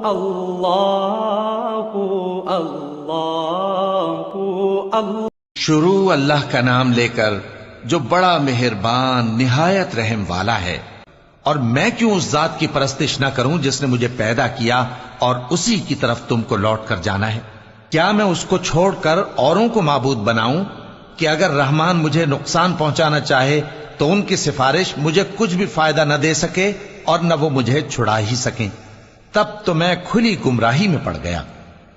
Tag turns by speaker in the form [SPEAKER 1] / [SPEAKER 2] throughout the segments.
[SPEAKER 1] اللہ اللہ اللہ۔
[SPEAKER 2] شروع اللہ کا نام لے کر جو بڑا مہربان نہایت رحم والا ہے۔ اور میں کیوں اس ذات کی پرستش نہ کروں جس نے مجھے پیدا کیا اور اسی کی طرف تم کو لوٹ کر جانا ہے؟ کیا میں اس کو چھوڑ کر اوروں کو معبود بناؤں کہ اگر رحمان مجھے نقصان پہنچانا چاہے تو ان کی سفارش مجھے کچھ بھی فائدہ نہ دے سکے اور نہ وہ مجھے چھڑا ہی سکیں؟ تب تو میں کھلی گمراہی میں پڑ گیا۔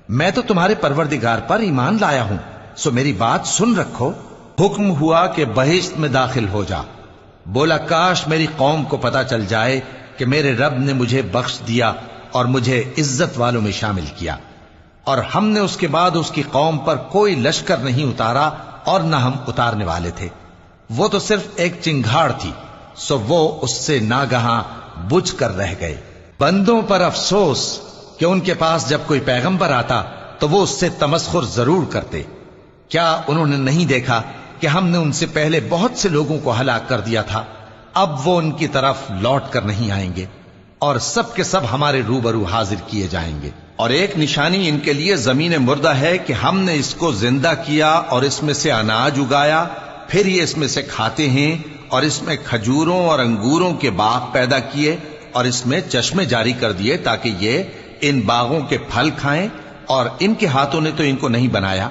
[SPEAKER 2] میں تو تمہارے پروردگار پر ایمان لایا ہوں، سو میری بات سن رکھو۔ حکم ہوا کہ بہشت میں داخل ہو جا۔ بولا کاش میری قوم کو پتا چل جائے کہ میرے رب نے مجھے بخش دیا اور مجھے عزت والوں میں شامل کیا، اور ہم نے اس کے بعد اس کی قوم پر کوئی لشکر نہیں اتارا اور نہ ہم اتارنے والے تھے۔ وہ تو صرف ایک چنگھاڑ تھی، سو وہ اس سے ناگہاں بجھ کر رہ گئے۔ بندوں پر افسوس کہ ان کے پاس جب کوئی پیغمبر آتا تو وہ اس سے تمسخر ضرور کرتے۔ کیا انہوں نے نہیں دیکھا کہ ہم نے ان سے پہلے بہت سے لوگوں کو ہلاک کر دیا تھا؟ اب وہ ان کی طرف لوٹ کر نہیں آئیں گے اور سب کے سب ہمارے روبرو حاضر کیے جائیں گے۔ اور ایک نشانی ان کے لیے زمین مردہ ہے کہ ہم نے اس کو زندہ کیا اور اس میں سے اناج اگایا، پھر یہ اس میں سے کھاتے ہیں، اور اس میں کھجوروں اور انگوروں کے باغ پیدا کیے اور اس میں چشمے جاری کر دیے تاکہ یہ ان باغوں کے پھل کھائیں، اور ان کے ہاتھوں نے تو ان کو نہیں بنایا،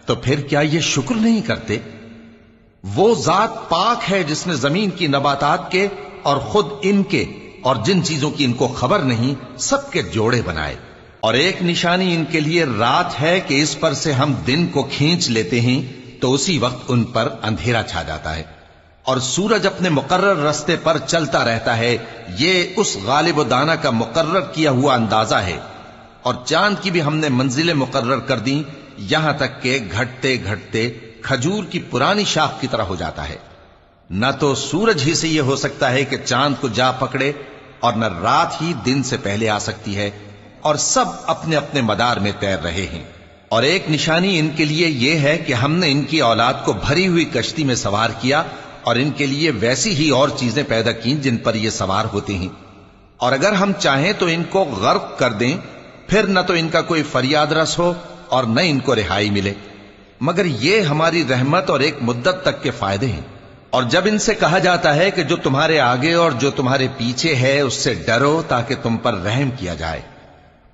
[SPEAKER 2] تو پھر کیا یہ شکر نہیں کرتے؟ وہ ذات پاک ہے جس نے زمین کی نباتات کے اور خود ان کے اور جن چیزوں کی ان کو خبر نہیں سب کے جوڑے بنائے۔ اور ایک نشانی ان کے لیے رات ہے کہ اس پر سے ہم دن کو کھینچ لیتے ہیں تو اسی وقت ان پر اندھیرا چھا جاتا ہے، اور سورج اپنے مقرر رستے پر چلتا رہتا ہے۔ یہ اس غالب و دانا کا مقرر کیا ہوا اندازہ ہے۔ اور چاند کی بھی ہم نے منزلیں مقرر کر دیں، یہاں تک کہ گھٹتے گھٹتے کھجور کی پرانی شاخ کی طرح ہو جاتا ہے۔ نہ تو سورج ہی سے یہ ہو سکتا ہے کہ چاند کو جا پکڑے، اور نہ رات ہی دن سے پہلے آ سکتی ہے، اور سب اپنے اپنے مدار میں تیر رہے ہیں۔ اور ایک نشانی ان کے لیے یہ ہے کہ ہم نے ان کی اولاد کو بھری ہوئی کشتی میں سوار کیا، اور ان کے لیے ویسی ہی اور چیزیں پیدا کی جن پر یہ سوار ہوتے ہیں۔ اور اگر ہم چاہیں تو ان کو غرق کر دیں، پھر نہ تو ان کا کوئی فریاد رس ہو اور نہ ان کو رہائی ملے، مگر یہ ہماری رحمت اور ایک مدت تک کے فائدے ہیں۔ اور جب ان سے کہا جاتا ہے کہ جو تمہارے آگے اور جو تمہارے پیچھے ہے اس سے ڈرو تاکہ تم پر رحم کیا جائے،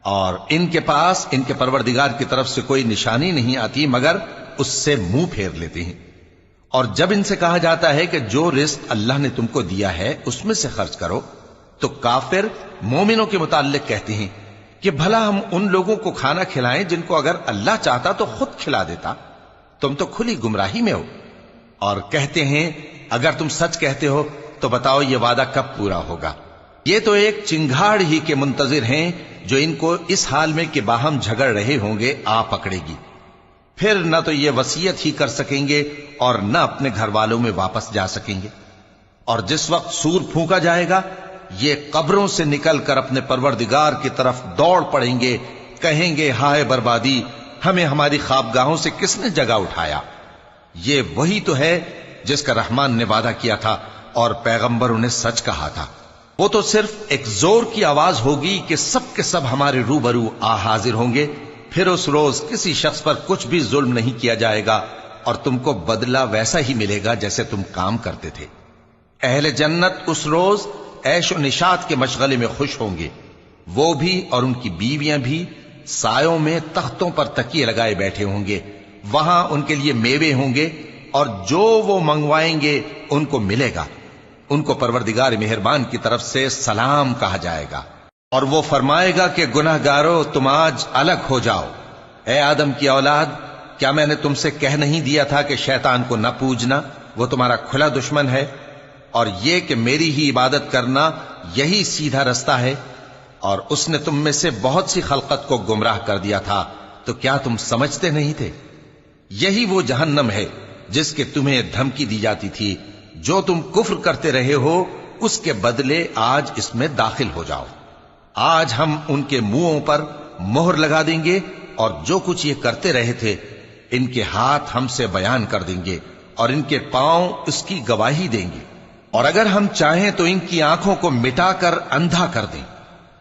[SPEAKER 2] اور ان کے پاس ان کے پروردگار کی طرف سے کوئی نشانی نہیں آتی مگر اس سے منہ پھیر لیتے ہیں۔ اور جب ان سے کہا جاتا ہے کہ جو رزق اللہ نے تم کو دیا ہے اس میں سے خرچ کرو، تو کافر مومنوں کے متعلق کہتے ہیں کہ بھلا ہم ان لوگوں کو کھانا کھلائیں جن کو اگر اللہ چاہتا تو خود کھلا دیتا، تم تو کھلی گمراہی میں ہو۔ اور کہتے ہیں اگر تم سچ کہتے ہو تو بتاؤ یہ وعدہ کب پورا ہوگا؟ یہ تو ایک چنگھاڑ ہی کے منتظر ہیں جو ان کو اس حال میں کہ باہم جھگڑ رہے ہوں گے آ پکڑے گی، پھر نہ تو یہ وصیت ہی کر سکیں گے اور نہ اپنے گھر والوں میں واپس جا سکیں گے۔ اور جس وقت سور پھونکا جائے گا یہ قبروں سے نکل کر اپنے پروردگار کی طرف دوڑ پڑیں گے، کہیں گے ہائے بربادی، ہمیں ہماری خوابگاہوں سے کس نے جگہ اٹھایا۔ یہ وہی تو ہے جس کا رحمان نے وعدہ کیا تھا اور پیغمبروں نے سچ کہا تھا۔ وہ تو صرف ایک زور کی آواز ہوگی کہ سب کے سب ہمارے روبرو آ حاضر ہوں گے، پھر اس روز کسی شخص پر کچھ بھی ظلم نہیں کیا جائے گا، اور تم کو بدلہ ویسا ہی ملے گا جیسے تم کام کرتے تھے۔ اہل جنت اس روز عیش و نشاط کے مشغلے میں خوش ہوں گے، وہ بھی اور ان کی بیویاں بھی سایوں میں تختوں پر تکیے لگائے بیٹھے ہوں گے، وہاں ان کے لیے میوے ہوں گے، اور جو وہ منگوائیں گے ان کو ملے گا۔ ان کو پروردگار مہربان کی طرف سے سلام کہا جائے گا، اور وہ فرمائے گا کہ گناہگارو تم آج الگ ہو جاؤ۔ اے آدم کی اولاد، کیا میں نے تم سے کہہ نہیں دیا تھا کہ شیطان کو نہ پوجنا، وہ تمہارا کھلا دشمن ہے، اور یہ کہ میری ہی عبادت کرنا یہی سیدھا رستہ ہے؟ اور اس نے تم میں سے بہت سی خلقت کو گمراہ کر دیا تھا، تو کیا تم سمجھتے نہیں تھے؟ یہی وہ جہنم ہے جس کے تمہیں دھمکی دی جاتی تھی، جو تم کفر کرتے رہے ہو اس کے بدلے آج اس میں داخل ہو جاؤ۔ آج ہم ان کے منہوں پر مہر لگا دیں گے، اور جو کچھ یہ کرتے رہے تھے ان کے ہاتھ ہم سے بیان کر دیں گے، اور ان کے پاؤں اس کی گواہی دیں گے۔ اور اگر ہم چاہیں تو ان کی آنکھوں کو مٹا کر اندھا کر دیں،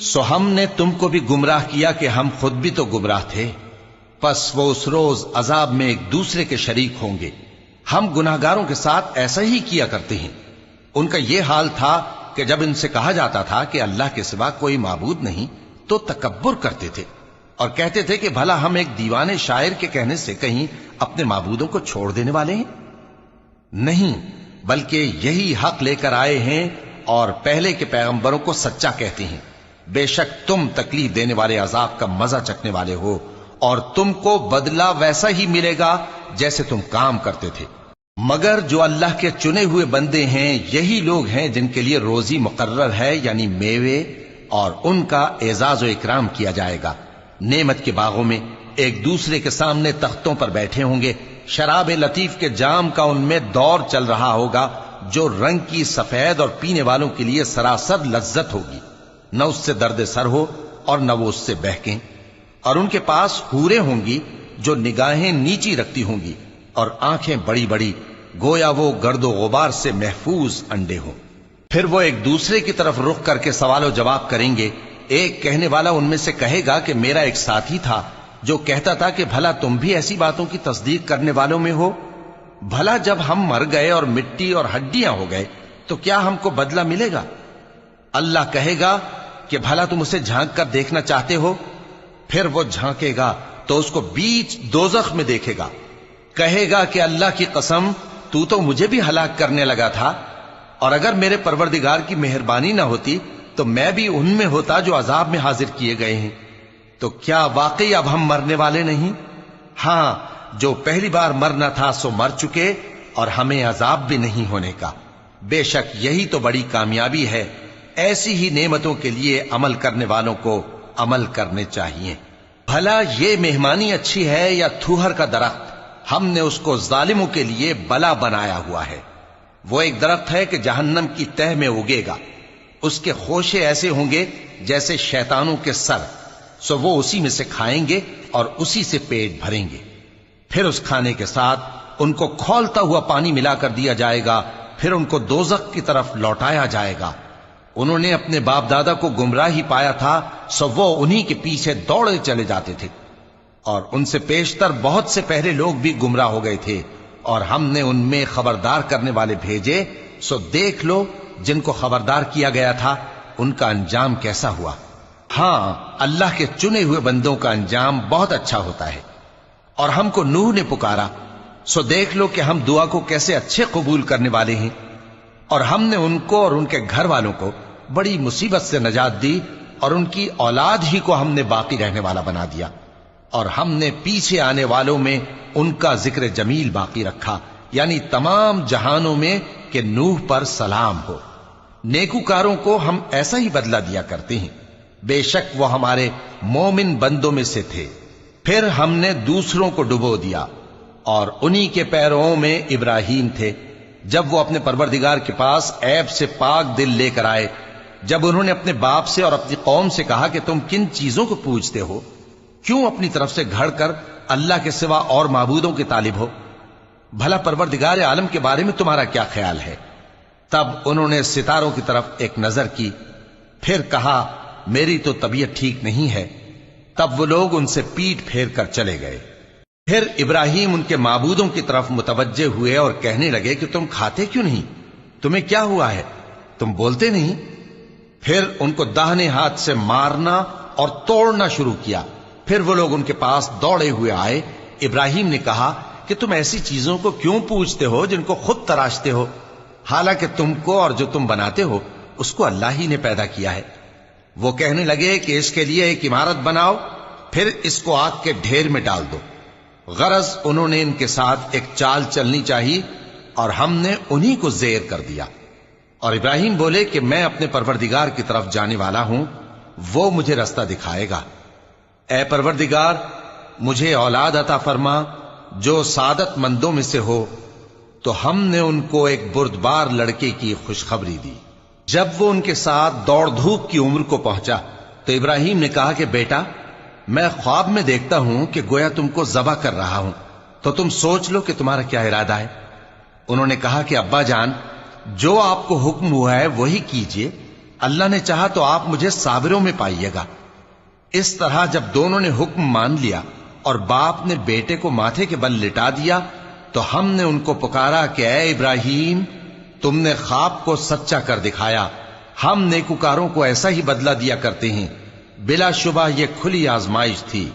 [SPEAKER 2] سو ہم نے تم کو بھی گمراہ کیا کہ ہم خود بھی تو گمراہ تھے، پس وہ اس روز عذاب میں ایک دوسرے کے شریک ہوں گے۔ ہم گناہگاروں کے ساتھ ایسا ہی کیا کرتے ہیں۔ ان کا یہ حال تھا کہ جب ان سے کہا جاتا تھا کہ اللہ کے سوا کوئی معبود نہیں تو تکبر کرتے تھے اور کہتے تھے کہ بھلا ہم ایک دیوانے شاعر کے کہنے سے کہیں اپنے معبودوں کو چھوڑ دینے والے ہیں؟ نہیں، بلکہ یہی حق لے کر آئے ہیں اور پہلے کے پیغمبروں کو سچا کہتے ہیں۔ بے شک تم تکلیف دینے والے عذاب کا مزہ چکھنے والے ہو اور تم کو بدلہ ویسا ہی ملے گا جیسے تم کام کرتے تھے۔ مگر جو اللہ کے چنے ہوئے بندے ہیں یہی لوگ ہیں جن کے لیے روزی مقرر ہے، یعنی میوے، اور ان کا اعزاز و اکرام کیا جائے گا۔ نعمت کے باغوں میں ایک دوسرے کے سامنے تختوں پر بیٹھے ہوں گے، شراب لطیف کے جام کا ان میں دور چل رہا ہوگا جو رنگ کی سفید اور پینے والوں کے لیے سراسر لذت ہوگی، نہ اس سے درد سر ہو اور نہ وہ اس سے بہکیں۔ اور ان کے پاس حوریں ہوں گی جو نگاہیں نیچی رکھتی ہوں گی اور آنکھیں بڑی بڑی، گویا وہ گرد و غبار سے محفوظ انڈے ہوں۔ پھر وہ ایک دوسرے کی طرف رخ کر کے سوال و جواب کریں گے۔ ایک کہنے والا ان میں سے کہے گا کہ میرا ایک ساتھی تھا جو کہتا تھا کہ بھلا تم بھی ایسی باتوں کی تصدیق کرنے والوں میں ہو؟ بھلا جب ہم مر گئے اور مٹی اور ہڈیاں ہو گئے تو کیا ہم کو بدلہ ملے گا؟ اللہ کہے گا کہ بھلا تم اسے جھانک کر دیکھنا چاہتے ہو؟ پھر وہ جھانکے گا تو اس کو بیچ دوزخ میں دیکھے گا، کہے گا کہ اللہ کی قسم تو مجھے بھی ہلاک کرنے لگا تھا، اور اگر میرے پروردگار کی مہربانی نہ ہوتی تو میں بھی ان میں ہوتا جو عذاب میں حاضر کیے گئے ہیں۔ تو کیا واقعی اب ہم مرنے والے نہیں؟ ہاں، جو پہلی بار مرنا تھا سو مر چکے اور ہمیں عذاب بھی نہیں ہونے کا۔ بے شک یہی تو بڑی کامیابی ہے۔ ایسی ہی نعمتوں کے لیے عمل کرنے والوں کو عمل کرنے چاہیے۔ بھلا یہ مہمانی اچھی ہے یا تھوہر کا درخت؟ ہم نے اس کو ظالموں کے لیے بلا بنایا ہوا ہے۔ وہ ایک درخت ہے کہ جہنم کی تہ میں اگے گا، اس کے خوشے ایسے ہوں گے جیسے شیطانوں کے سر، سو وہ اسی میں سے کھائیں گے اور اسی سے پیٹ بھریں گے۔ پھر اس کھانے کے ساتھ ان کو کھولتا ہوا پانی ملا کر دیا جائے گا، پھر ان کو دوزخ کی طرف لوٹایا جائے گا۔ انہوں نے اپنے باپ دادا کو گمراہ ہی پایا تھا، سو وہ انہی کے پیچھے دوڑے چلے جاتے تھے، اور ان سے پیشتر بہت سے پہلے لوگ بھی گمراہ ہو گئے تھے، اور ہم نے ان میں خبردار کرنے والے بھیجے، سو دیکھ لو جن کو خبردار کیا گیا تھا ان کا انجام کیسا ہوا۔ ہاں، اللہ کے چنے ہوئے بندوں کا انجام بہت اچھا ہوتا ہے۔ اور ہم کو نوح نے پکارا، سو دیکھ لو کہ ہم دعا کو کیسے اچھے قبول کرنے والے ہیں، اور ہم نے ان کو اور ان کے گھر والوں کو بڑی مصیبت سے نجات دی، اور ان کی اولاد ہی کو ہم نے باقی رہنے والا بنا دیا، اور ہم نے پیچھے آنے والوں میں ان کا ذکر جمیل باقی رکھا، یعنی تمام جہانوں میں کہ نوح پر سلام ہو۔ نیکوکاروں کو ہم ایسا ہی بدلہ دیا کرتے ہیں، بے شک وہ ہمارے مومن بندوں میں سے تھے۔ پھر ہم نے دوسروں کو ڈبو دیا، اور انہی کے پیروں میں ابراہیم تھے، جب وہ اپنے پروردگار کے پاس عیب سے پاک دل لے کر آئے، جب انہوں نے اپنے باپ سے اور اپنی قوم سے کہا کہ تم کن چیزوں کو پوجتے ہو؟ کیوں اپنی طرف سے گھڑ کر اللہ کے سوا اور معبودوں کے طالب ہو؟ بھلا پروردگار عالم کے بارے میں تمہارا کیا خیال ہے؟ تب انہوں نے ستاروں کی طرف ایک نظر کی، پھر کہا میری تو طبیعت ٹھیک نہیں ہے۔ تب وہ لوگ ان سے پیٹ پھیر کر چلے گئے۔ پھر ابراہیم ان کے معبودوں کی طرف متوجہ ہوئے اور کہنے لگے کہ تم کھاتے کیوں نہیں؟ تمہیں کیا ہوا ہے؟ تم بولتے نہیں؟ پھر ان کو داہنے ہاتھ سے مارنا اور توڑنا شروع کیا۔ پھر وہ لوگ ان کے پاس دوڑے ہوئے آئے۔ ابراہیم نے کہا کہ تم ایسی چیزوں کو کیوں پوجتے ہو جن کو خود تراشتے ہو؟ حالانکہ تم کو اور جو تم بناتے ہو اس کو اللہ ہی نے پیدا کیا ہے۔ وہ کہنے لگے کہ اس کے لیے ایک عمارت بناؤ، پھر اس کو آگ کے ڈھیر میں ڈال دو۔ غرض انہوں نے ان کے ساتھ ایک چال چلنی چاہی، اور ہم نے انہی کو زیر کر دیا۔ اور ابراہیم بولے کہ میں اپنے پروردگار کی طرف جانے والا ہوں، وہ مجھے رستہ دکھائے گا۔ اے پروردگار، مجھے اولاد عطا فرما جو سعادت مندوں میں سے ہو۔ تو ہم نے ان کو ایک بردبار لڑکے کی خوشخبری دی۔ جب وہ ان کے ساتھ دوڑ دھوپ کی عمر کو پہنچا تو ابراہیم نے کہا کہ بیٹا، میں خواب میں دیکھتا ہوں کہ گویا تم کو ذبح کر رہا ہوں، تو تم سوچ لو کہ تمہارا کیا ارادہ ہے۔ انہوں نے کہا کہ ابا جان، جو آپ کو حکم ہوا ہے وہی کیجئے، اللہ نے چاہا تو آپ مجھے صابروں میں پائیے گا۔ اس طرح جب دونوں نے حکم مان لیا اور باپ نے بیٹے کو ماتھے کے بل لٹا دیا تو ہم نے ان کو پکارا کہ اے ابراہیم، تم نے خواب کو سچا کر دکھایا، ہم نیکوکاروں کو ایسا ہی بدلہ دیا کرتے ہیں، بلا شبہ یہ کھلی آزمائش تھی۔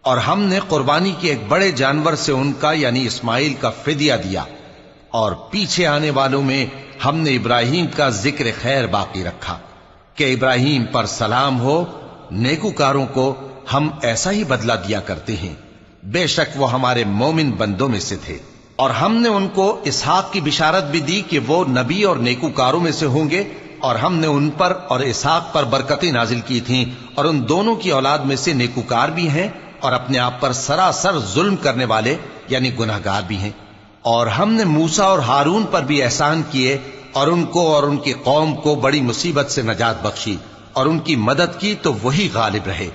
[SPEAKER 2] اور ہم نے قربانی کے ایک بڑے جانور سے ان کا یعنی اسماعیل کا فدیہ دیا، اور پیچھے آنے والوں میں ہم نے ابراہیم کا ذکر خیر باقی رکھا کہ ابراہیم پر سلام ہو، نیکوکاروں کو ہم ایسا ہی بدلہ دیا کرتے ہیں، بے شک وہ ہمارے مومن بندوں میں سے تھے۔ اور ہم نے ان کو اسحاق کی بشارت بھی دی کہ وہ نبی اور نیکوکاروں میں سے ہوں گے، اور ہم نے ان پر اور اسحاق پر برکتیں نازل کی تھیں، اور ان دونوں کی اولاد میں سے نیکوکار بھی ہیں اور اپنے آپ پر سراسر ظلم کرنے والے یعنی گناہگار بھی ہیں۔ اور ہم نے موسیٰ اور ہارون پر بھی احسان کیے اور ان کو اور ان کی قوم کو بڑی مصیبت سے نجات بخشی اور ان کی مدد کی تو وہی غالب رہے۔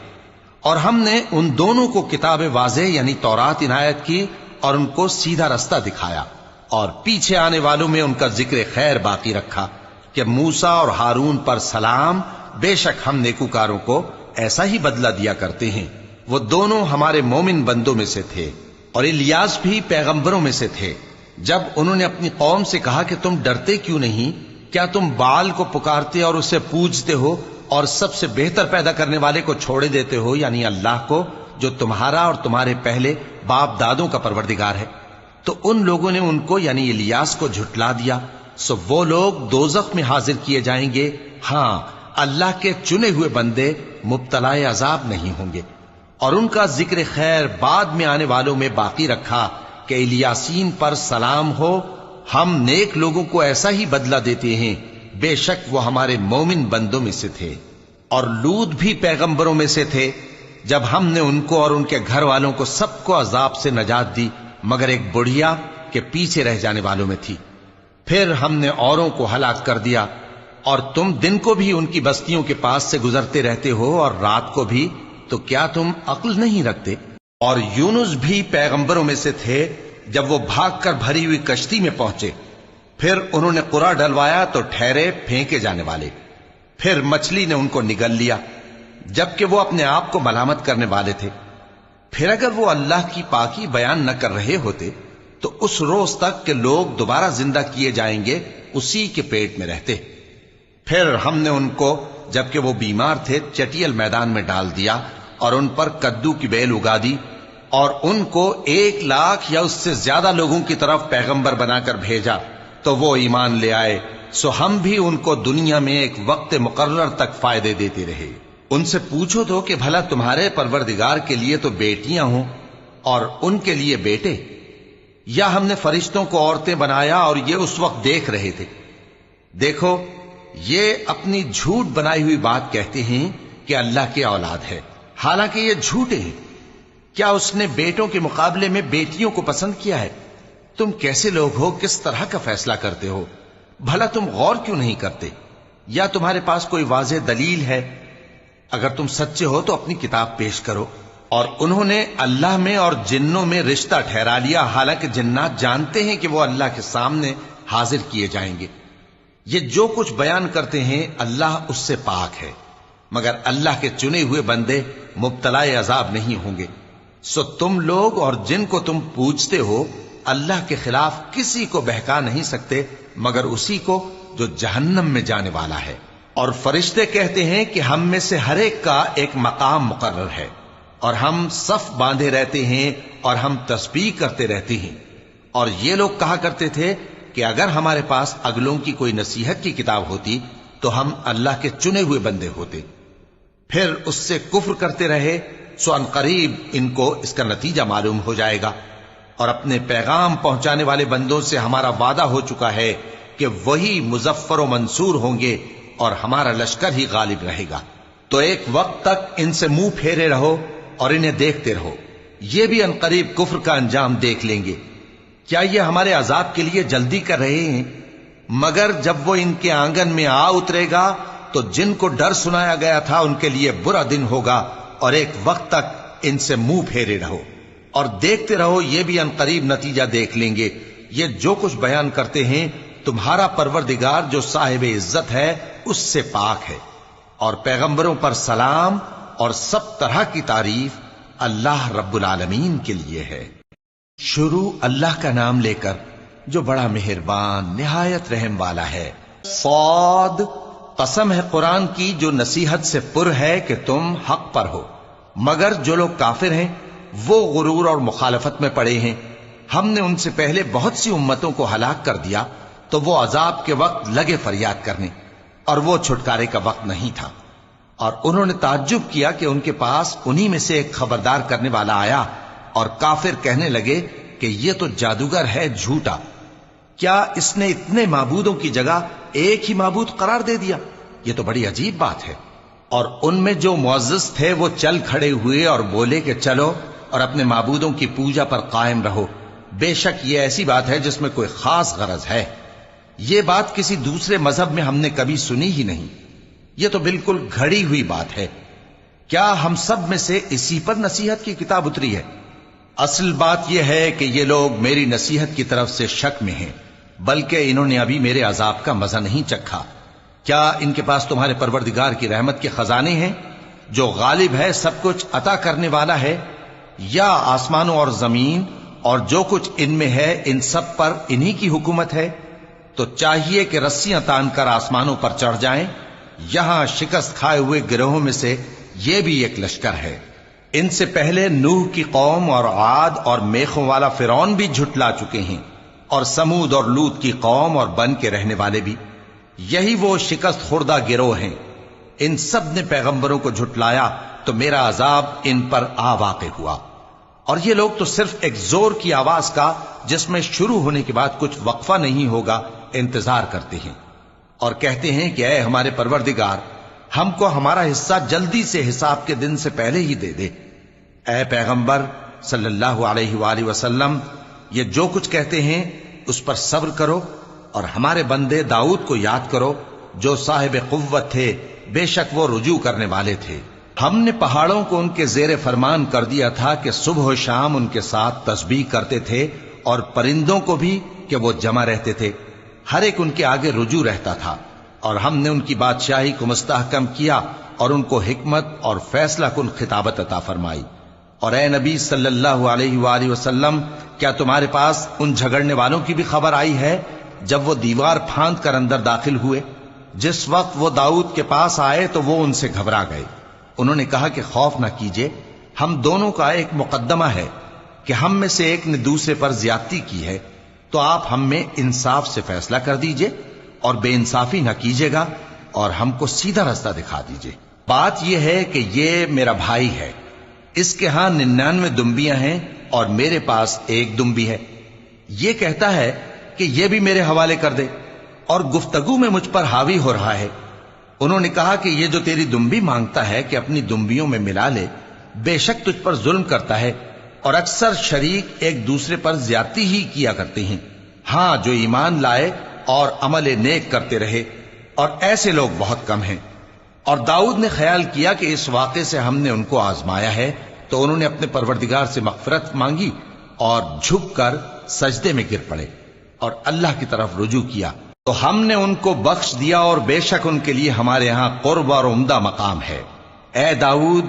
[SPEAKER 2] اور ہم نے ان دونوں کو کتاب واضح یعنی تورات عنایت کی اور ان کو سیدھا رستہ دکھایا، اور پیچھے آنے والوں میں ان کا ذکر خیر باقی رکھا کہ موسیٰ اور ہارون پر سلام، بے شک ہم نیکوکاروں کو ایسا ہی بدلہ دیا کرتے ہیں۔ وہ دونوں ہمارے مومن بندوں میں سے تھے۔ اور الیاس بھی پیغمبروں میں سے تھے۔ جب انہوں نے اپنی قوم سے کہا کہ تم ڈرتے کیوں نہیں؟ کیا تم بال کو پکارتے اور اسے پوجتے ہو اور سب سے بہتر پیدا کرنے والے کو چھوڑے دیتے ہو یعنی اللہ کو، جو تمہارا اور تمہارے پہلے باپ دادوں کا پروردگار ہے؟ تو ان لوگوں نے ان کو یعنی الیاس کو جھٹلا دیا، سو وہ لوگ دوزخ میں حاضر کیے جائیں گے۔ ہاں، اللہ کے چنے ہوئے بندے مبتلا عذاب نہیں ہوں گے۔ اور ان کا ذکر خیر بعد میں آنے والوں میں باقی رکھا کہ الیاسین پر سلام ہو، ہم نیک لوگوں کو ایسا ہی بدلہ دیتے ہیں، بے شک وہ ہمارے مومن بندوں میں سے تھے۔ اور لوط بھی پیغمبروں میں سے تھے، جب ہم نے ان کو اور ان کے گھر والوں کو سب کو عذاب سے نجات دی مگر ایک بڑھیا کے پیچھے رہ جانے والوں میں تھی۔ پھر ہم نے اوروں کو ہلاک کر دیا، اور تم دن کو بھی ان کی بستیوں کے پاس سے گزرتے رہتے ہو اور رات کو بھی، تو کیا تم عقل نہیں رکھتے؟ اور یونس بھی پیغمبروں میں سے تھے، جب وہ بھاگ کر بھری ہوئی کشتی میں پہنچے، پھر انہوں نے قرع ڈلوایا تو ٹھہرے پھینکے جانے والے، پھر مچھلی نے ان کو نگل لیا جبکہ وہ اپنے آپ کو ملامت کرنے والے تھے۔ پھر اگر وہ اللہ کی پاکی بیان نہ کر رہے ہوتے تو اس روز تک کہ لوگ دوبارہ زندہ کیے جائیں گے اسی کے پیٹ میں رہتے۔ پھر ہم نے ان کو جبکہ وہ بیمار تھے چٹیل میدان میں ڈال دیا اور ان پر کدو کی بیل اگا دی، اور ان کو 1,00,000 یا اس سے زیادہ لوگوں کی طرف پیغمبر بنا کر بھیجا تو وہ ایمان لے آئے، سو ہم بھی ان کو دنیا میں ایک وقت مقرر تک فائدے دیتے رہے۔ ان سے پوچھو تو کہ بھلا تمہارے پروردگار کے لیے تو بیٹیاں ہوں اور ان کے لیے بیٹے، یا ہم نے فرشتوں کو عورتیں بنایا اور یہ اس وقت دیکھ رہے تھے؟ دیکھو، یہ اپنی جھوٹ بنائی ہوئی بات کہتے ہیں کہ اللہ کی اولاد ہے، حالانکہ یہ جھوٹے ہیں۔ کیا اس نے بیٹوں کے مقابلے میں بیٹیوں کو پسند کیا ہے؟ تم کیسے لوگ ہو، کس طرح کا فیصلہ کرتے ہو؟ بھلا تم غور کیوں نہیں کرتے؟ یا تمہارے پاس کوئی واضح دلیل ہے؟ اگر تم سچے ہو تو اپنی کتاب پیش کرو۔ اور انہوں نے اللہ میں اور جنوں میں رشتہ ٹھہرا لیا، حالانکہ جنات جانتے ہیں کہ وہ اللہ کے سامنے حاضر کیے جائیں گے۔ یہ جو کچھ بیان کرتے ہیں اللہ اس سے پاک ہے، مگر اللہ کے چنے ہوئے بندے مبتلا عذاب نہیں ہوں گے۔ سو تم لوگ اور جن کو تم پوجتے ہو اللہ کے خلاف کسی کو بہکا نہیں سکتے مگر اسی کو جو جہنم میں جانے والا ہے۔ اور فرشتے کہتے ہیں کہ ہم میں سے ہر ایک کا ایک مقام مقرر ہے، اور ہم صف باندھے رہتے ہیں اور ہم تسبیح کرتے رہتے ہیں۔ اور یہ لوگ کہا کرتے تھے کہ اگر ہمارے پاس اگلوں کی کوئی نصیحت کی کتاب ہوتی تو ہم اللہ کے چنے ہوئے بندے ہوتے۔ پھر اس سے کفر کرتے رہے، سو ان قریب ان کو اس کا نتیجہ معلوم ہو جائے گا۔ اور اپنے پیغام پہنچانے والے بندوں سے ہمارا وعدہ ہو چکا ہے کہ وہی مظفر و منصور ہوں گے اور ہمارا لشکر ہی غالب رہے گا۔ تو ایک وقت تک ان سے منہ پھیرے رہو اور انہیں دیکھتے رہو، یہ بھی ان قریب کفر کا انجام دیکھ لیں گے۔ کیا یہ ہمارے عذاب کے لیے جلدی کر رہے ہیں؟ مگر جب وہ ان کے آنگن میں آ اترے گا تو جن کو ڈر سنایا گیا تھا ان کے لیے برا دن ہوگا، اور ایک وقت تک ان سے منہ پھیرے رہو اور دیکھتے رہو، یہ بھی ان قریب نتیجہ دیکھ لیں گے۔ یہ جو کچھ بیان کرتے ہیں تمہارا پروردگار جو صاحب عزت ہے اس سے پاک ہے، اور پیغمبروں پر سلام اور سب طرح کی تعریف اللہ رب العالمین کے لیے ہے۔ شروع اللہ کا نام لے کر جو بڑا مہربان نہایت رحم والا ہے۔ صاد، قسم ہے قرآن کی جو نصیحت سے پر ہے کہ تم حق پر ہو، مگر جو لوگ کافر ہیں وہ غرور اور مخالفت میں پڑے ہیں۔ ہم نے ان سے پہلے بہت سی امتوں کو ہلاک کر دیا تو وہ عذاب کے وقت لگے فریاد کرنے، اور وہ چھٹکارے کا وقت نہیں تھا، اور انہوں نے تعجب کیا کہ ان کے پاس انہی میں سے ایک خبردار کرنے والا آیا، اور کافر کہنے لگے کہ یہ تو جادوگر ہے جھوٹا، کیا اس نے اتنے معبودوں کی جگہ ایک ہی معبود قرار دے دیا؟ یہ تو بڑی عجیب بات ہے۔ اور ان میں جو معزز تھے وہ چل کھڑے ہوئے اور بولے کہ چلو اور اپنے معبودوں کی پوجا پر قائم رہو، بے شک یہ ایسی بات ہے جس میں کوئی خاص غرض ہے، یہ بات کسی دوسرے مذہب میں ہم نے کبھی سنی ہی نہیں، یہ تو بالکل گھڑی ہوئی بات ہے، کیا ہم سب میں سے اسی پر نصیحت کی کتاب اتری ہے؟ اصل بات یہ ہے کہ یہ لوگ میری نصیحت کی طرف سے شک میں ہیں، بلکہ انہوں نے ابھی میرے عذاب کا مزہ نہیں چکھا۔ کیا ان کے پاس تمہارے پروردگار کی رحمت کے خزانے ہیں جو غالب ہے، سب کچھ عطا کرنے والا ہے، یا آسمانوں اور زمین اور جو کچھ ان میں ہے ان سب پر انہی کی حکومت ہے؟ تو چاہیے کہ رسیاں تان کر آسمانوں پر چڑھ جائیں، یہاں شکست کھائے ہوئے گروہوں میں سے یہ بھی ایک لشکر ہے۔ ان سے پہلے نوح کی قوم اور عاد اور میخوں والا فرعون بھی جھٹلا چکے ہیں، اور سمود اور لوط کی قوم اور بن کے رہنے والے بھی، یہی وہ شکست خوردہ گروہ ہیں۔ ان سب نے پیغمبروں کو جھٹلایا تو میرا عذاب ان پر آ واقع ہوا، اور یہ لوگ تو صرف ایک زور کی آواز کا جس میں شروع ہونے کے بعد کچھ وقفہ نہیں ہوگا انتظار کرتے ہیں، اور کہتے ہیں کہ اے ہمارے پروردگار، ہم کو ہمارا حصہ جلدی سے حساب کے دن سے پہلے ہی دے دے۔ اے پیغمبر صلی اللہ علیہ وآلہ وسلم، یہ جو کچھ کہتے ہیں اس پر صبر کرو، اور ہمارے بندے داؤد کو یاد کرو جو صاحب قوت تھے، بے شک وہ رجوع کرنے والے تھے۔ ہم نے پہاڑوں کو ان کے زیر فرمان کر دیا تھا کہ صبح و شام ان کے ساتھ تسبیح کرتے تھے، اور پرندوں کو بھی کہ وہ جمع رہتے تھے، ہر ایک ان کے آگے رجوع رہتا تھا، اور ہم نے ان کی بادشاہی کو مستحکم کیا اور ان کو حکمت اور فیصلہ کن خطابت عطا فرمائی۔ اور اے نبی صلی اللہ علیہ وآلہ وسلم، کیا تمہارے پاس ان جھگڑنے والوں کی بھی خبر آئی ہے جب وہ دیوار پھاند کر اندر داخل ہوئے؟ جس وقت وہ داؤد کے پاس آئے تو وہ ان سے گھبرا گئے، انہوں نے کہا کہ خوف نہ کیجیے، ہم دونوں کا ایک مقدمہ ہے کہ ہم میں سے ایک نے دوسرے پر زیادتی کی ہے، تو آپ ہم میں انصاف سے فیصلہ کر دیجئے اور بے انصافی نہ کیجیے گا، اور ہم کو سیدھا رستہ دکھا دیجئے۔ بات یہ ہے کہ یہ میرا بھائی ہے، اس کے ہاں 99 دمبیاں ہیں اور میرے پاس ایک دمبی ہے، یہ کہتا ہے کہ یہ بھی میرے حوالے کر دے، اور گفتگو میں مجھ پر حاوی ہو رہا ہے۔ انہوں نے کہا کہ یہ جو تیری دمبی مانگتا ہے کہ اپنی دمبیوں میں ملا لے، بے شک تجھ پر ظلم کرتا ہے، اور اکثر شریک ایک دوسرے پر زیادتی ہی کیا کرتے ہیں۔ ہاں، جو ایمان لائے اور عمل نیک کرتے رہے، اور ایسے لوگ بہت کم ہیں۔ اور داؤد نے خیال کیا کہ اس واقعے سے ہم نے ان کو آزمایا ہے، تو انہوں نے اپنے پروردگار سے مغفرت مانگی اور جھک کر سجدے میں گر پڑے اور اللہ کی طرف رجوع کیا، تو ہم نے ان کو بخش دیا، اور بے شک ان کے لیے ہمارے ہاں قرب اور عمدہ مقام ہے۔ اے داؤد،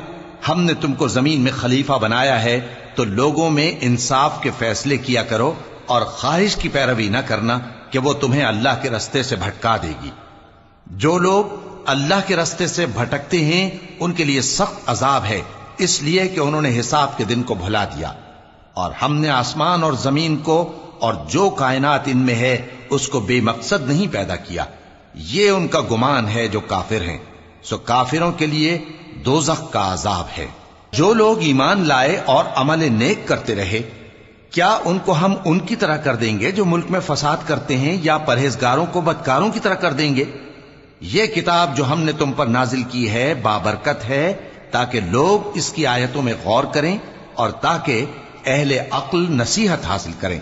[SPEAKER 2] ہم نے تم کو زمین میں خلیفہ بنایا ہے، تو لوگوں میں انصاف کے فیصلے کیا کرو، اور خواہش کی پیروی نہ کرنا کہ وہ تمہیں اللہ کے رستے سے بھٹکا دے گی۔ جو لوگ اللہ کے رستے سے بھٹکتے ہیں ان کے لیے سخت عذاب ہے، اس لیے کہ انہوں نے حساب کے دن کو بھلا دیا۔ اور ہم نے آسمان اور زمین کو اور جو کائنات ان میں ہے اس کو بے مقصد نہیں پیدا کیا، یہ ان کا گمان ہے جو کافر ہیں، سو کافروں کے لیے دوزخ کا عذاب ہے۔ جو لوگ ایمان لائے اور عمل نیک کرتے رہے، کیا ان کو ہم ان کی طرح کر دیں گے جو ملک میں فساد کرتے ہیں، یا پرہیزگاروں کو بدکاروں کی طرح کر دیں گے؟ یہ کتاب جو ہم نے تم پر نازل کی ہے بابرکت ہے، تاکہ لوگ اس کی آیتوں میں غور کریں اور تاکہ اہل عقل نصیحت حاصل کریں۔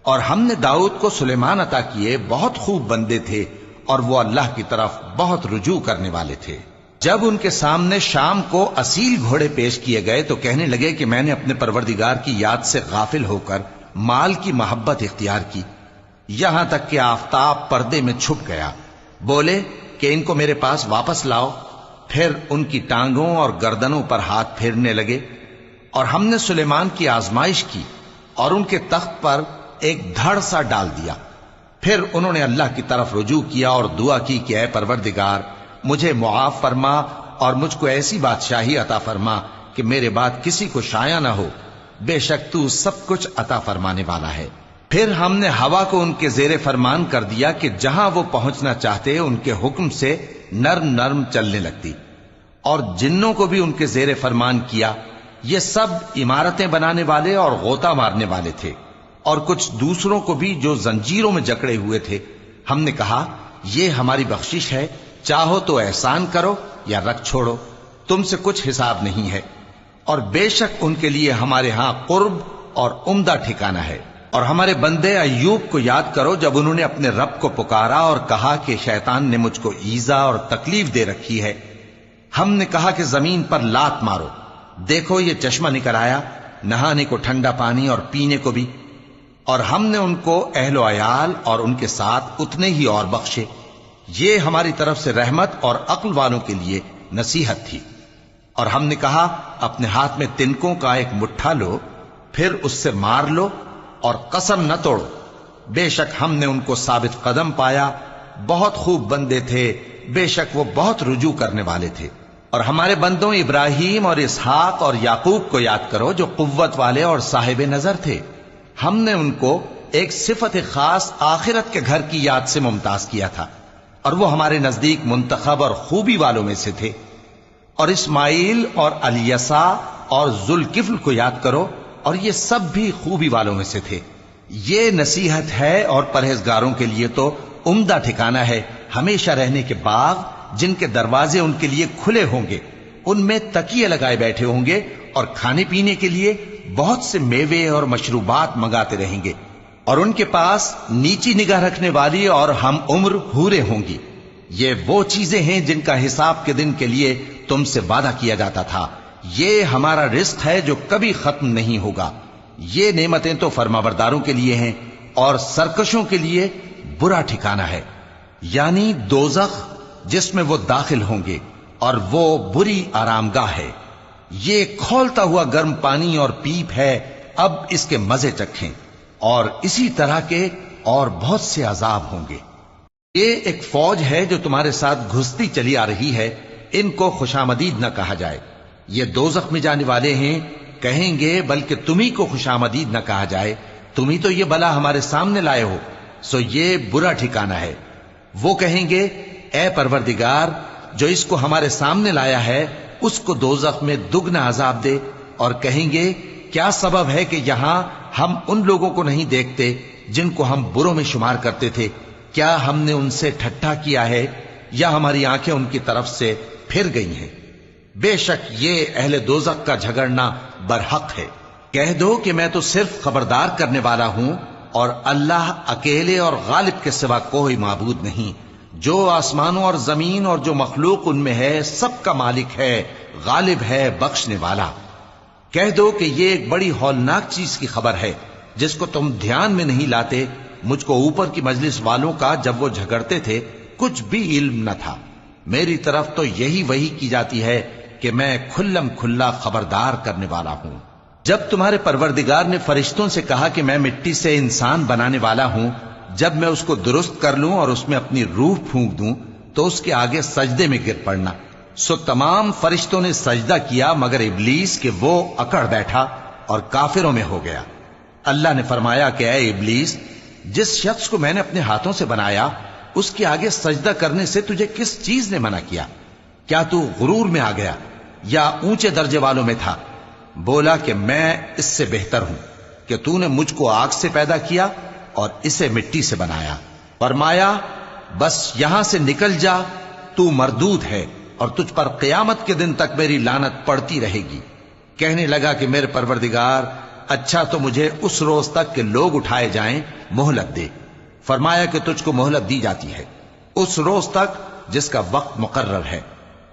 [SPEAKER 2] اور ہم نے داؤد کو سلیمان عطا کیے، بہت خوب بندے تھے، اور وہ اللہ کی طرف بہت رجوع کرنے والے تھے۔ جب ان کے سامنے شام کو اصیل گھوڑے پیش کیے گئے تو کہنے لگے کہ میں نے اپنے پروردگار کی یاد سے غافل ہو کر مال کی محبت اختیار کی، یہاں تک کہ آفتاب پردے میں چھپ گیا۔ بولے کہ ان کو میرے پاس واپس لاؤ۔ پھر ان کی ٹانگوں اور گردنوں پر ہاتھ پھیرنے لگے، اور ہم نے سلیمان کی آزمائش کی اور ان کے تخت پر ایک دھڑ سا ڈال دیا۔ پھر انہوں نے اللہ کی طرف رجوع کیا اور دعا کی کہ اے پروردگار، مجھے معاف فرما اور مجھ کو ایسی بادشاہی عطا فرما کہ میرے بعد کسی کو شایع نہ ہو، بے شک تو سب کچھ عطا فرمانے والا ہے۔ پھر ہم نے ہوا کو ان کے زیر فرمان کر دیا کہ جہاں وہ پہنچنا چاہتے ان کے حکم سے نرم نرم چلنے لگتی، اور جنوں کو بھی ان کے زیر فرمان کیا۔ یہ سب عمارتیں بنانے والے اور غوطہ مارنے والے تھے، اور کچھ دوسروں کو بھی جو زنجیروں میں جکڑے ہوئے تھے۔ ہم نے کہا یہ ہماری بخشش ہے، چاہو تو احسان کرو یا رکھ چھوڑو، تم سے کچھ حساب نہیں ہے، اور بے شک ان کے لیے ہمارے ہاں قرب اور عمدہ ٹھکانہ ہے۔ اور ہمارے بندے ایوب کو یاد کرو جب انہوں نے اپنے رب کو پکارا اور کہا کہ شیطان نے مجھ کو ایذا اور تکلیف دے رکھی ہے۔ ہم نے کہا کہ زمین پر لات مارو، دیکھو یہ چشمہ نکل آیا، نہانے کو ٹھنڈا پانی اور پینے کو بھی، اور ہم نے ان کو اہل و عیال اور ان کے ساتھ اتنے ہی اور بخشے۔ یہ ہماری طرف سے رحمت اور عقل والوں کے لیے نصیحت تھی۔ اور ہم نے کہا اپنے ہاتھ میں تنکوں کا ایک مٹھا لو، پھر اس سے مار لو اور قسم نہ توڑو، بے شک ہم نے ان کو ثابت قدم پایا، بہت خوب بندے تھے، بے شک وہ بہت رجوع کرنے والے تھے۔ اور ہمارے بندوں ابراہیم اور اسحاق اور یعقوب کو یاد کرو جو قوت والے اور صاحب نظر تھے۔ ہم نے ان کو ایک صفت خاص آخرت کے گھر کی یاد سے ممتاز کیا تھا، اور وہ ہمارے نزدیک منتخب اور خوبی والوں میں سے تھے۔ اور اسماعیل اور الیسع اور ذوالکفل کو یاد کرو، اور یہ سب بھی خوبی والوں میں سے تھے۔ یہ نصیحت ہے اور پرہیزگاروں کے لیے تو عمدہ ٹھکانہ ہے، ہمیشہ رہنے کے باغ جن کے دروازے ان کے لیے کھلے ہوں گے، ان میں تکیے لگائے بیٹھے ہوں گے، اور کھانے پینے کے لیے بہت سے میوے اور مشروبات منگاتے رہیں گے، اور ان کے پاس نیچی نگاہ رکھنے والی اور ہم عمر حوریں ہوں گی۔ یہ وہ چیزیں ہیں جن کا حساب کے دن کے لیے تم سے وعدہ کیا جاتا تھا۔ یہ ہمارا رزق ہے جو کبھی ختم نہیں ہوگا۔ یہ نعمتیں تو فرمانبرداروں کے لیے ہیں، اور سرکشوں کے لیے برا ٹھکانہ ہے، یعنی دوزخ جس میں وہ داخل ہوں گے، اور وہ بری آرام گاہ ہے۔ یہ کھولتا ہوا گرم پانی اور پیپ ہے، اب اس کے مزے چکھیں، اور اسی طرح کے اور بہت سے عذاب ہوں گے۔ یہ ایک فوج ہے جو تمہارے ساتھ گھستی چلی آ رہی ہے، ان کو خوشامدید نہ کہا جائے۔ یہ دوزخ میں جانے والے ہیں، کہیں گے بلکہ تمہیں کو خوشامدید نہ کہا جائے، تمہیں تو یہ بلا ہمارے سامنے لائے ہو، سو یہ برا ٹھکانہ ہے۔ وہ کہیں گے اے پروردگار، جو اس کو ہمارے سامنے لایا ہے اس کو دوزخ میں دگنا عذاب دے، اور کہیں گے کیا سبب ہے کہ یہاں ہم ان لوگوں کو نہیں دیکھتے جن کو ہم بروں میں شمار کرتے تھے؟ کیا ہم نے ان سے ٹھٹھا کیا ہے، یا ہماری آنکھیں ان کی طرف سے پھر گئی ہیں؟ بے شک یہ اہل دوزخ کا جھگڑنا برحق ہے۔ کہہ دو کہ میں تو صرف خبردار کرنے والا ہوں، اور اللہ اکیلے اور غالب کے سوا کوئی معبود نہیں۔ جو آسمانوں اور زمین اور جو مخلوق ان میں ہے سب کا مالک ہے، غالب ہے، بخشنے والا۔ کہہ دو کہ یہ ایک بڑی ہولناک چیز کی خبر ہے جس کو تم دھیان میں نہیں لاتے۔ مجھ کو اوپر کی مجلس والوں کا جب وہ جھگڑتے تھے کچھ بھی علم نہ تھا، میری طرف تو یہی وحی کی جاتی ہے کہ میں کھلم کھلا خبردار کرنے والا ہوں۔ جب تمہارے پروردگار نے فرشتوں سے کہا کہ میں مٹی سے انسان بنانے والا ہوں، جب میں اس کو درست کر لوں اور اس میں اپنی روح پھونک دوں تو اس کے آگے سجدے میں گر پڑنا۔ سو تمام فرشتوں نے سجدہ کیا مگر ابلیس کہ وہ اکڑ بیٹھا اور کافروں میں ہو گیا۔ اللہ نے فرمایا کہ اے ابلیس، جس شخص کو میں نے اپنے ہاتھوں سے بنایا اس کے آگے سجدہ کرنے سے تجھے کس چیز نے منع کیا؟ کیا تو غرور میں آ گیا یا اونچے درجے والوں میں تھا؟ بولا کہ میں اس سے بہتر ہوں کہ تو نے مجھ کو آگ سے پیدا کیا اور اسے مٹی سے بنایا۔ فرمایا بس یہاں سے نکل جا، تو مردود ہے اور تجھ پر قیامت کے دن تک میری لعنت پڑتی رہے گی۔ کہنے لگا کہ میرے پروردگار، اچھا تو مجھے اس روز تک کہ لوگ اٹھائے جائیں مہلت دے۔ فرمایا کہ تجھ کو مہلت دی جاتی ہے اس روز تک جس کا وقت مقرر ہے۔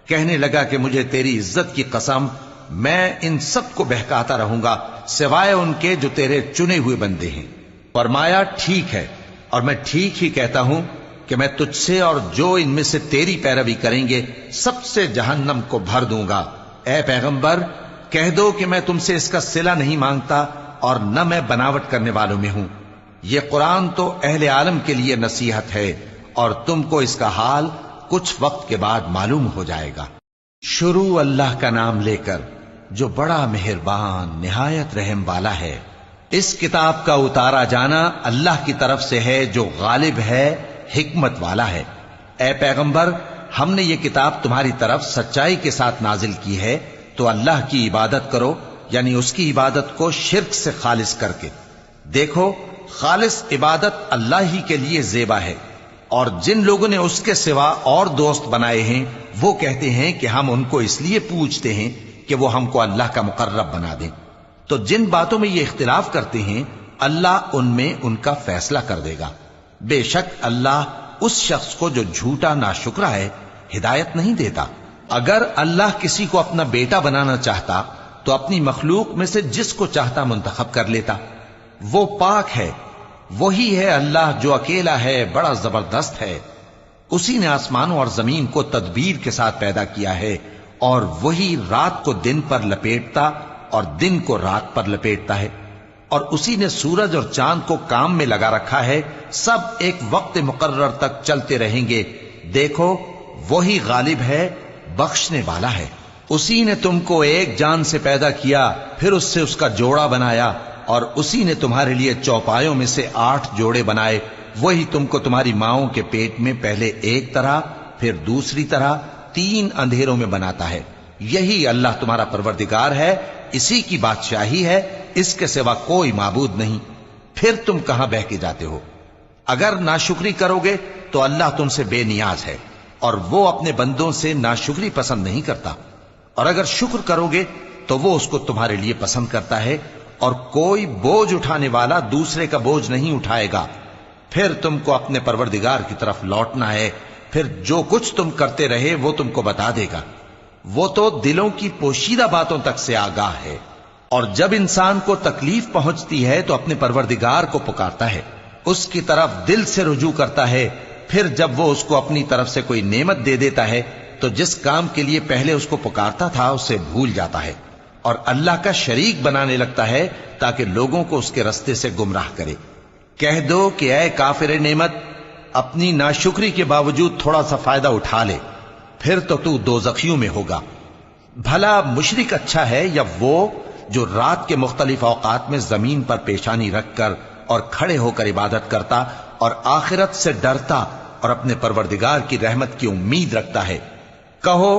[SPEAKER 2] کہنے لگا کہ مجھے تیری عزت کی قسم، میں ان سب کو بہکاتا رہوں گا سوائے ان کے جو تیرے چنے ہوئے بندے ہیں۔ فرمایا ٹھیک ہے، اور میں ٹھیک ہی کہتا ہوں کہ میں تجھ سے اور جو ان میں سے تیری پیروی کریں گے سب سے جہنم کو بھر دوں گا۔ اے پیغمبر کہہ دو کہ میں تم سے اس کا صلہ نہیں مانگتا اور نہ میں بناوٹ کرنے والوں میں ہوں۔ یہ قرآن تو اہل عالم کے لیے نصیحت ہے اور تم کو اس کا حال کچھ وقت کے بعد معلوم ہو جائے گا۔ شروع اللہ کا نام لے کر جو بڑا مہربان نہایت رحم والا ہے۔ اس کتاب کا اتارا جانا اللہ کی طرف سے ہے جو غالب ہے، حکمت والا ہے۔ اے پیغمبر ہم نے یہ کتاب تمہاری طرف سچائی کے ساتھ نازل کی ہے تو اللہ کی عبادت کرو، یعنی اس کی عبادت کو شرک سے خالص کر کے۔ دیکھو خالص عبادت اللہ ہی کے لیے زیبا ہے، اور جن لوگوں نے اس کے سوا اور دوست بنائے ہیں وہ کہتے ہیں کہ ہم ان کو اس لیے پوچھتے ہیں کہ وہ ہم کو اللہ کا مقرب بنا دیں۔ تو جن باتوں میں یہ اختلاف کرتے ہیں اللہ ان میں ان کا فیصلہ کر دے گا۔ بے شک اللہ اس شخص کو جو جھوٹا ناشکرا ہے ہدایت نہیں دیتا۔ اگر اللہ کسی کو اپنا بیٹا بنانا چاہتا تو اپنی مخلوق میں سے جس کو چاہتا منتخب کر لیتا۔ وہ پاک ہے، وہی ہے اللہ جو اکیلا ہے، بڑا زبردست ہے۔ اسی نے آسمانوں اور زمین کو تدبیر کے ساتھ پیدا کیا ہے، اور وہی رات کو دن پر لپیٹتا اور دن کو رات پر لپیٹتا ہے، اور اسی نے سورج اور چاند کو کام میں لگا رکھا ہے، سب ایک وقت مقرر تک چلتے رہیں گے۔ دیکھو وہی غالب ہے، بخشنے والا ہے۔ اسی نے تم کو ایک جان سے پیدا کیا، پھر اس سے اس کا جوڑا بنایا، اور اسی نے تمہارے لیے چوپایوں میں سے 8 جوڑے بنائے۔ وہی تم کو تمہاری ماؤں کے پیٹ میں پہلے ایک طرح پھر دوسری طرح 3 اندھیروں میں بناتا ہے۔ یہی اللہ تمہارا پروردگار ہے، اسی کی بادشاہی ہے، اس کے سوا کوئی معبود نہیں۔ پھر تم کہاں بہہ کے جاتے ہو؟ اگر ناشکری کرو گے تو اللہ تم سے بے نیاز ہے، اور وہ اپنے بندوں سے ناشکری پسند نہیں کرتا، اور اگر شکر کرو گے تو وہ اس کو تمہارے لیے پسند کرتا ہے، اور کوئی بوجھ اٹھانے والا دوسرے کا بوجھ نہیں اٹھائے گا۔ پھر تم کو اپنے پروردگار کی طرف لوٹنا ہے، پھر جو کچھ تم کرتے رہے وہ تم کو بتا دے گا۔ وہ تو دلوں کی پوشیدہ باتوں تک سے آگاہ ہے۔ اور جب انسان کو تکلیف پہنچتی ہے تو اپنے پروردگار کو پکارتا ہے، اس کی طرف دل سے رجوع کرتا ہے، پھر جب وہ اس کو اپنی طرف سے کوئی نعمت دے دیتا ہے تو جس کام کے لیے پہلے اس کو پکارتا تھا اسے بھول جاتا ہے، اور اللہ کا شریک بنانے لگتا ہے تاکہ لوگوں کو اس کے رستے سے گمراہ کرے۔ کہہ دو کہ اے کافر نعمت، اپنی ناشکری کے باوجود تھوڑا سا فائدہ اٹھا لے، پھر تو دوزخیوں میں ہوگا۔ بھلا مشرک اچھا ہے یا وہ جو رات کے مختلف اوقات میں زمین پر پیشانی رکھ کر اور کھڑے ہو کر عبادت کرتا اور آخرت سے ڈرتا اور اپنے پروردگار کی رحمت کی امید رکھتا ہے۔ کہو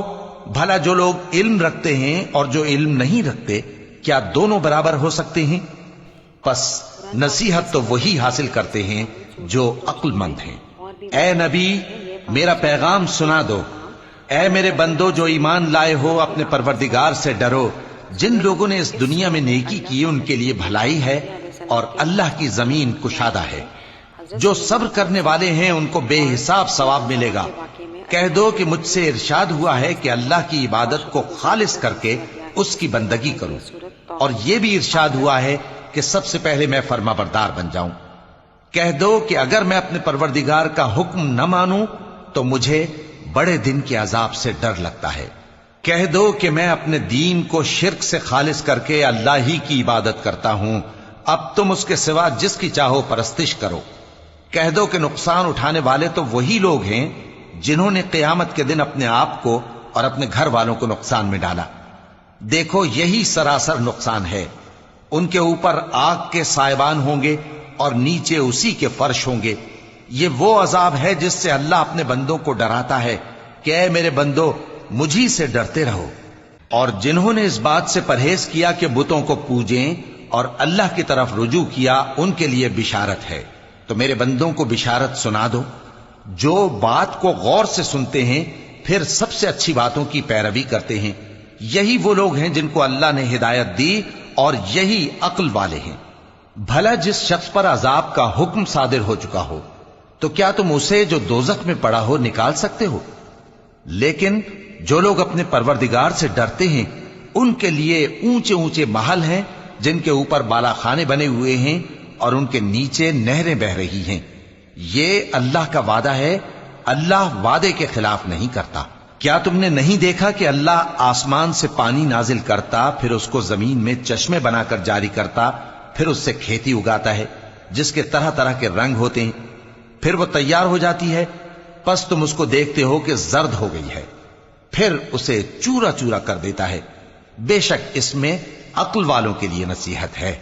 [SPEAKER 2] بھلا جو لوگ علم رکھتے ہیں اور جو علم نہیں رکھتے کیا دونوں برابر ہو سکتے ہیں؟ پس نصیحت تو وہی حاصل کرتے ہیں جو عقل مند ہیں۔ اے نبی میرا پیغام سنا دو، اے میرے بندو جو ایمان لائے ہو اپنے پروردگار سے ڈرو۔ جن لوگوں نے اس دنیا میں نیکی کی ان کے لیے بھلائی ہے، اور اللہ کی زمین کشادہ ہے۔ جو صبر کرنے والے ہیں ان کو بے حساب ثواب ملے گا۔ کہہ دو کہ مجھ سے ارشاد ہوا ہے کہ اللہ کی عبادت کو خالص کر کے اس کی بندگی کروں، اور یہ بھی ارشاد ہوا ہے کہ سب سے پہلے میں فرما بردار بن جاؤں۔ کہہ دو کہ اگر میں اپنے پروردگار کا حکم نہ مانوں تو مجھے بڑے دن کے عذاب سے ڈر لگتا ہے۔ کہہ دو کہ میں اپنے دین کو شرک سے خالص کر کے اللہ ہی کی عبادت کرتا ہوں، اب تم اس کے سوا جس کی چاہو پرستش کرو۔ کہہ دو کہ نقصان اٹھانے والے تو وہی لوگ ہیں جنہوں نے قیامت کے دن اپنے آپ کو اور اپنے گھر والوں کو نقصان میں ڈالا۔ دیکھو یہی سراسر نقصان ہے۔ ان کے اوپر آگ کے سائبان ہوں گے اور نیچے اسی کے فرش ہوں گے۔ یہ وہ عذاب ہے جس سے اللہ اپنے بندوں کو ڈراتا ہے کہ اے میرے بندو مجھی سے ڈرتے رہو۔ اور جنہوں نے اس بات سے پرہیز کیا کہ بتوں کو پوجیں اور اللہ کی طرف رجوع کیا ان کے لیے بشارت ہے۔ تو میرے بندوں کو بشارت سنا دو جو بات کو غور سے سنتے ہیں پھر سب سے اچھی باتوں کی پیروی کرتے ہیں۔ یہی وہ لوگ ہیں جن کو اللہ نے ہدایت دی اور یہی عقل والے ہیں۔ بھلا جس شخص پر عذاب کا حکم صادر ہو چکا ہو تو کیا تم اسے جو دوزخ میں پڑا ہو نکال سکتے ہو؟ لیکن جو لوگ اپنے پروردگار سے ڈرتے ہیں ان کے لیے اونچے اونچے محل ہیں جن کے اوپر بالا خانے بنے ہوئے ہیں اور ان کے نیچے نہریں بہ رہی ہیں۔ یہ اللہ کا وعدہ ہے، اللہ وعدے کے خلاف نہیں کرتا۔ کیا تم نے نہیں دیکھا کہ اللہ آسمان سے پانی نازل کرتا، پھر اس کو زمین میں چشمے بنا کر جاری کرتا، پھر اس سے کھیتی اگاتا ہے جس کے طرح طرح کے رنگ ہوتے ہیں، پھر وہ تیار ہو جاتی ہے، پس تم اس کو دیکھتے ہو کہ زرد ہو گئی ہے، پھر اسے چورا چورا کر دیتا ہے۔ بے شک اس میں عقل والوں کے لیے نصیحت ہے۔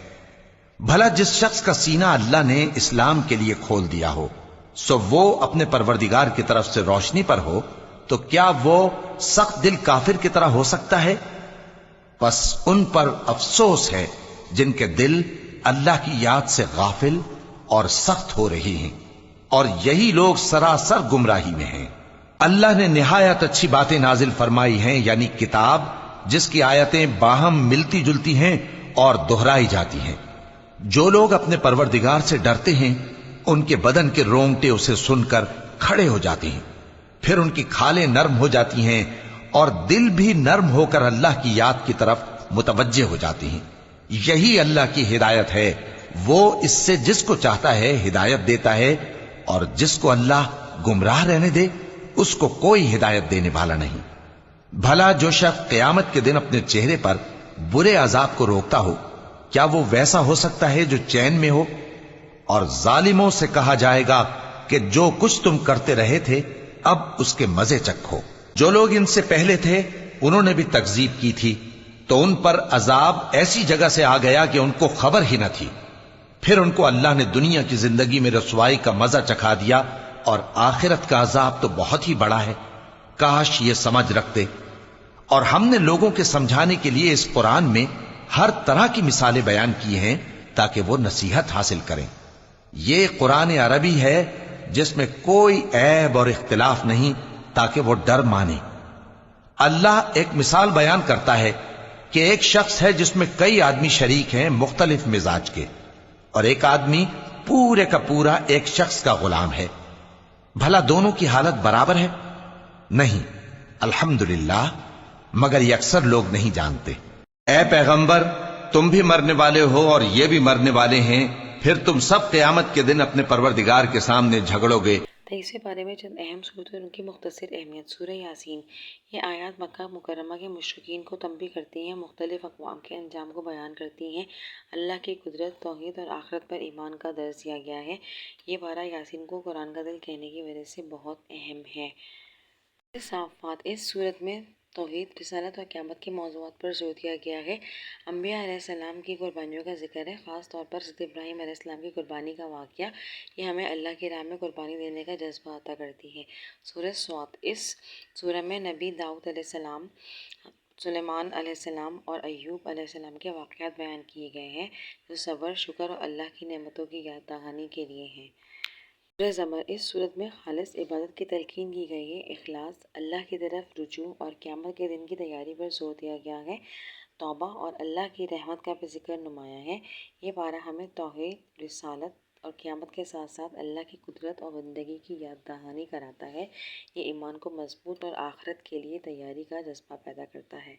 [SPEAKER 2] بھلا جس شخص کا سینہ اللہ نے اسلام کے لیے کھول دیا ہو، سو وہ اپنے پروردگار کی طرف سے روشنی پر ہو، تو کیا وہ سخت دل کافر کی طرح ہو سکتا ہے؟ پس ان پر افسوس ہے جن کے دل اللہ کی یاد سے غافل اور سخت ہو رہی ہیں، اور یہی لوگ سراسر گمراہی میں ہیں۔ اللہ نے نہایت اچھی باتیں نازل فرمائی ہیں، یعنی کتاب جس کی آیتیں باہم ملتی جلتی ہیں اور دہرائی جاتی ہیں۔ جو لوگ اپنے پروردگار سے ڈرتے ہیں ان کے بدن کے رونگٹے اسے سن کر کھڑے ہو جاتے ہیں، پھر ان کی کھالیں نرم ہو جاتی ہیں اور دل بھی نرم ہو کر اللہ کی یاد کی طرف متوجہ ہو جاتے ہیں۔ یہی اللہ کی ہدایت ہے، وہ اس سے جس کو چاہتا ہے ہدایت دیتا ہے، اور جس کو اللہ گمراہ رہنے دے اس کو کوئی ہدایت دینے والا نہیں۔ بھلا جو شخص قیامت کے دن اپنے چہرے پر برے عذاب کو روکتا ہو، کیا وہ ویسا ہو سکتا ہے جو چین میں ہو؟ اور ظالموں سے کہا جائے گا کہ جو کچھ تم کرتے رہے تھے اب اس کے مزے چکھو۔ جو لوگ ان سے پہلے تھے انہوں نے بھی تکذیب کی تھی، تو ان پر عذاب ایسی جگہ سے آ گیا کہ ان کو خبر ہی نہ تھی۔ پھر ان کو اللہ نے دنیا کی زندگی میں رسوائی کا مزہ چکھا دیا، اور آخرت کا عذاب تو بہت ہی بڑا ہے۔ کاش یہ سمجھ رکھتے۔ اور ہم نے لوگوں کے سمجھانے کے لیے اس قرآن میں ہر طرح کی مثالیں بیان کی ہیں تاکہ وہ نصیحت حاصل کریں۔ یہ قرآن عربی ہے جس میں کوئی عیب اور اختلاف نہیں، تاکہ وہ ڈر مانے۔ اللہ ایک مثال بیان کرتا ہے کہ ایک شخص ہے جس میں کئی آدمی شریک ہیں مختلف مزاج کے، اور ایک آدمی پورے کا پورا ایک شخص کا غلام ہے۔ بھلا دونوں کی حالت برابر ہے؟ نہیں، الحمدللہ، مگر یہ اکثر لوگ نہیں جانتے۔ اے پیغمبر، تم بھی مرنے والے ہو اور یہ بھی مرنے والے ہیں، پھر تم سب قیامت کے دن اپنے پروردگار کے سامنے جھگڑو گے۔
[SPEAKER 3] 23 پارے میں چند اہم صورتیں اور ان کی مختصر اہمیت۔ سورہ یاسین، یہ آیات مکہ مکرمہ کے مشرکین کو تنبیہ کرتی ہیں، مختلف اقوام کے انجام کو بیان کرتی ہیں، اللہ کی قدرت، توحید اور آخرت پر ایمان کا درس دیا گیا ہے۔ یہ پارہ یاسین کو قرآن کا دل کہنے کی وجہ سے بہت اہم ہے۔ صافات، اس صورت میں توحید، رسالت اور قیامت کے موضوعات پر زور دیا گیا ہے۔ انبیاء علیہ السلام کی قربانیوں کا ذکر ہے، خاص طور پر حضرت ابراہیم علیہ السلام کی قربانی کا واقعہ۔ یہ ہمیں اللہ کی راہ میں قربانی دینے کا جذبہ عطا کرتی ہے۔ سورہ صاد، اس سورہ میں نبی داؤد علیہ السلام، سلیمان علیہ السلام اور ایوب علیہ السلام کے واقعات بیان کیے گئے ہیں جو صبر، شکر اور اللہ کی نعمتوں کی یاد دہانی کے لیے ہیں۔ سورہ زمر، اس صورت میں خالص عبادت کی تلقین کی گئی ہے، اخلاص، اللہ کی طرف رجوع اور قیامت کے دن کی تیاری پر زور دیا گیا ہے۔ توبہ اور اللہ کی رحمت کا بھی ذکر نمایاں ہے۔ یہ پارہ ہمیں توحید، رسالت اور قیامت کے ساتھ ساتھ اللہ کی قدرت اور بندگی کی یاد دہانی کراتا ہے۔ یہ ایمان کو مضبوط اور آخرت کے لیے تیاری کا جذبہ پیدا کرتا ہے۔